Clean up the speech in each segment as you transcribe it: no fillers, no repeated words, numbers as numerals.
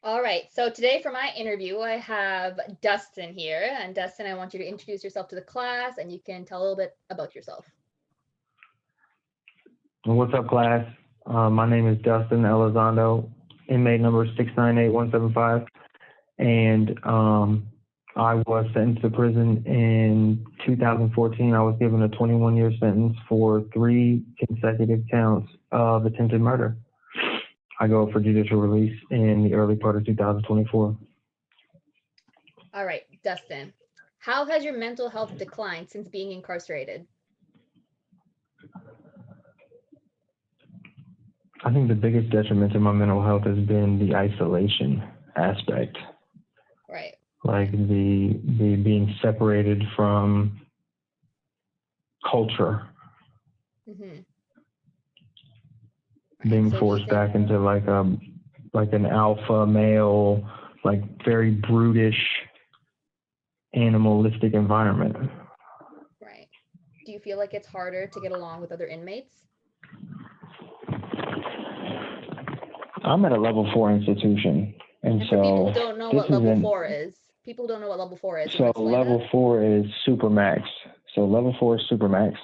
All right. So today for my interview, I have Dustin here. And Dustin, I want you to introduce yourself to the class and you can tell a little bit about yourself. What's up, class? My name is Dustin Elizondo, inmate number 698175, and I was sentenced to prison in 2014. I was given a 21-year sentence for 3 consecutive counts of attempted murder. I go for judicial release in the early part of 2024. All right, Dustin, how has your mental health declined since being incarcerated? I think the biggest detriment to my mental health has been the isolation aspect. Right. Like the being separated from culture, being forced back into like an alpha male, like very brutish, animalistic environment. Right. Do you feel like it's harder to get along with other inmates? I'm at a level 4 institution, and for so people who don't know what level 4 is, So level 4 is supermax. So level 4 is supermax.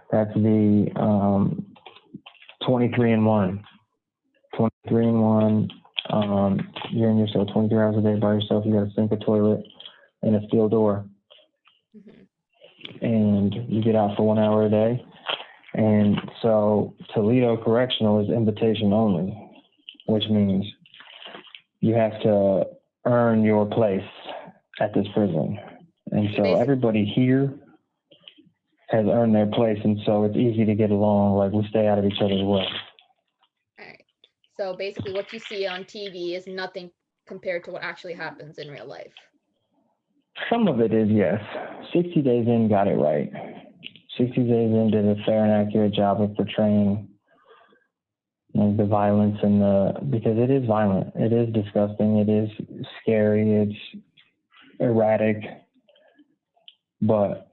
That's the 23-in-1. 23-in-1. You're in your cell 23 hours a day by yourself. You got a sink, a toilet, and a steel door. And you get out for 1 hour a day. And so Toledo Correctional is invitation only, which means you have to earn your place at this prison. And so everybody here has earned their place, and so it's easy to get along. Like, we stay out of each other's way. All right. So basically what you see on TV is nothing compared to what actually happens in real life. Some of it is, yes. 60 Days In got it right. 60 Days In did a fair and accurate job of portraying the violence because it is violent. It is disgusting. It is scary. It's erratic. But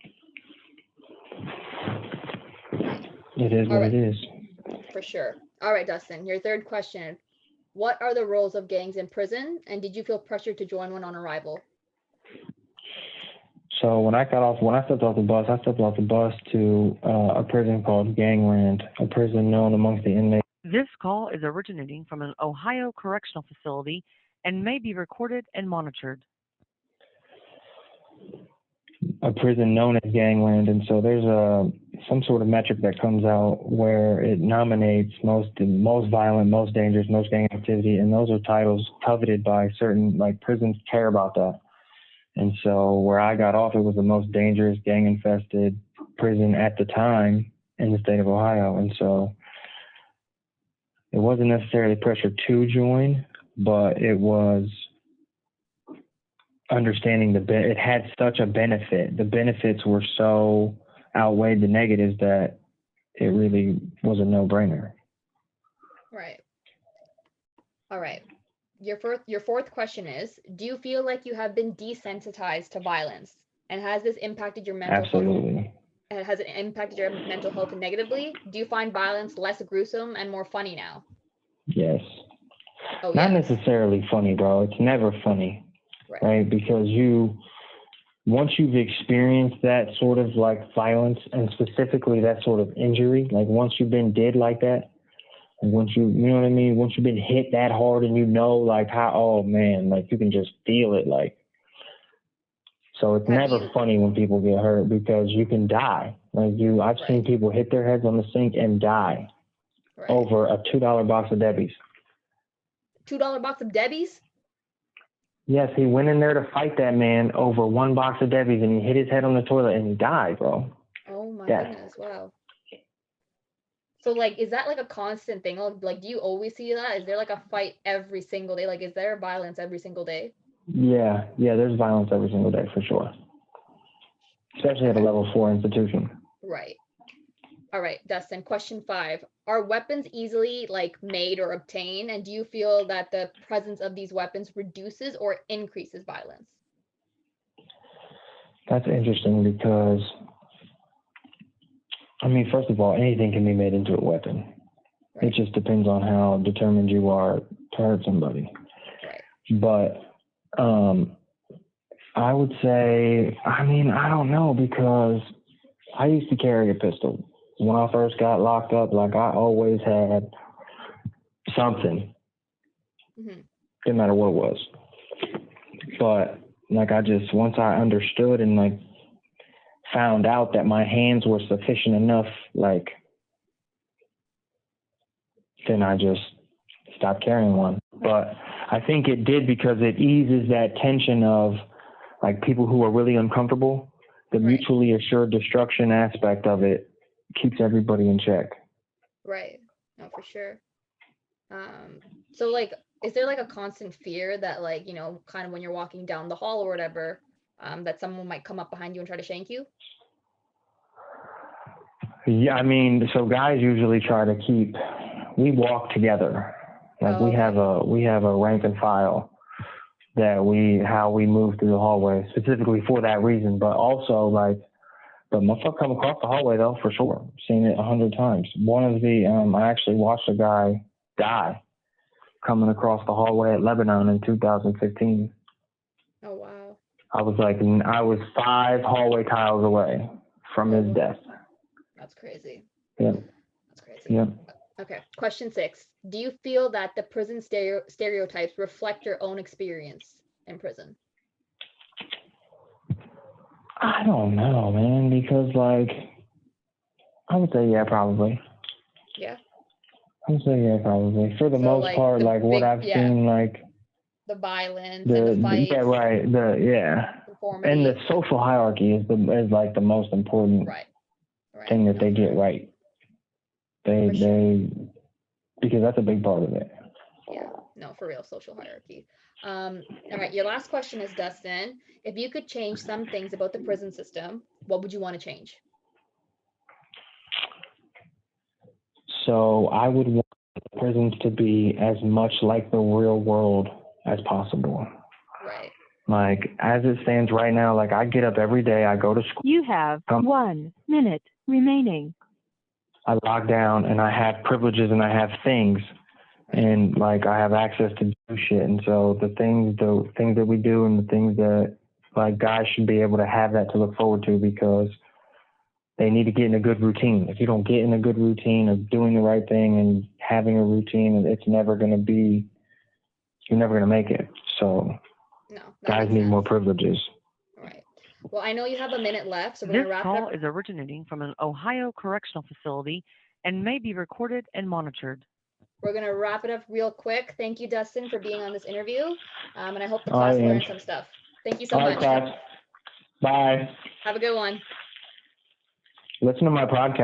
it is what it is. For sure. All right, Dustin, your third question. What are the roles of gangs in prison, and did you feel pressured to join one on arrival? So when I stepped off the bus to a prison called Gangland, a prison known amongst the inmates. This call is originating from an Ohio correctional facility and may be recorded and monitored. A prison known as Gangland, and so there's some sort of metric that comes out where it nominates most violent, most dangerous, most gang activity, and those are titles coveted by certain, like, prisons care about that. And so where I got off, it was the most dangerous, gang-infested prison at the time in the state of Ohio. And so it wasn't necessarily pressure to join, but it was understanding it had such a benefit. The benefits were so outweighed the negatives that it really was a no-brainer. Right. All right. Your fourth question is, do you feel like you have been desensitized to violence? And has this impacted your mental Absolutely. health? Has it impacted your mental health negatively? Do you find violence less gruesome and more funny now? Yes. Oh, Not necessarily funny, bro. It's never funny, right? Because once you've experienced that sort of like violence, and specifically that sort of injury, like once you've been did like that, and once you know what I mean? Once you've been hit that hard and you know, like, how, oh man, like you can just feel it, like. So it's never funny when people get hurt because you can die. Like I've seen people hit their heads on the sink and die over a $2 box of Debbie's. $2 box of Debbie's? Yes, he went in there to fight that man over one box of Debbie's and he hit his head on the toilet and he died, bro. Oh my goodness, wow. So, like, is that like a constant thing? Like, do you always see that? Is there like a fight every single day? Like, is there violence every single day? Yeah, there's violence every single day for sure. Especially at a level 4 institution. Right. All right, Dustin, question 5. Are weapons easily like made or obtained? And do you feel that the presence of these weapons reduces or increases violence? That's interesting because, I mean, first of all, anything can be made into a weapon. It just depends on how determined you are to hurt somebody. But I would say, I mean, I don't know, because I used to carry a pistol. When I first got locked up, like, I always had something. Didn't matter what it was. But like, once I understood and like found out that my hands were sufficient enough, like, then I just stopped carrying one. But I think it did because it eases that tension of like people who are really uncomfortable. The mutually assured destruction aspect of it keeps everybody in check. Right. No, for sure. So like, is there like a constant fear that like, you know, kind of when you're walking down the hall or whatever, that someone might come up behind you and try to shank you? Yeah, I mean, so guys usually try to we walk together. Like, we have a rank and file that how we move through the hallway specifically for that reason. But also, like, the motherfucker come across the hallway though, for sure. Seen it 100 times. One of I actually watched a guy die coming across the hallway at Lebanon in 2015. Oh, wow. I was 5 hallway tiles away from his death. That's crazy. Yeah. That's crazy. Yeah. Okay. Question 6. Do you feel that the prison stereotypes reflect your own experience in prison? I don't know, man, because like, I would say yeah, probably. Yeah. I would say yeah, probably. For the most part, like what I've seen, like the violence and the fights. Yeah, right. And the social hierarchy is like the most important thing that they get right. They because that's a big part of it. Yeah, no, for real, social hierarchy. All right, your last question is, Dustin, if you could change some things about the prison system, what would you want to change? So I would want prisons to be as much like the real world as possible. Right. Like, as it stands right now, like, I get up every day, I go to school. You have 1 minute remaining. I log down and I have privileges and I have things. And like, I have access to do shit. And so the things that we do and the things that like guys should be able to have that to look forward to, because they need to get in a good routine. If you don't get in a good routine of doing the right thing and having a routine, you're never going to make it. So guys need more privileges. Right. Well, I know you have a minute left, so we're going to wrap it up. This call is originating from an Ohio correctional facility and may be recorded and monitored. We're going to wrap it up real quick. Thank you, Dustin, for being on this interview. And I hope the class learned some stuff. Thank you so much. Bye. Have a good one. Listen to my podcast.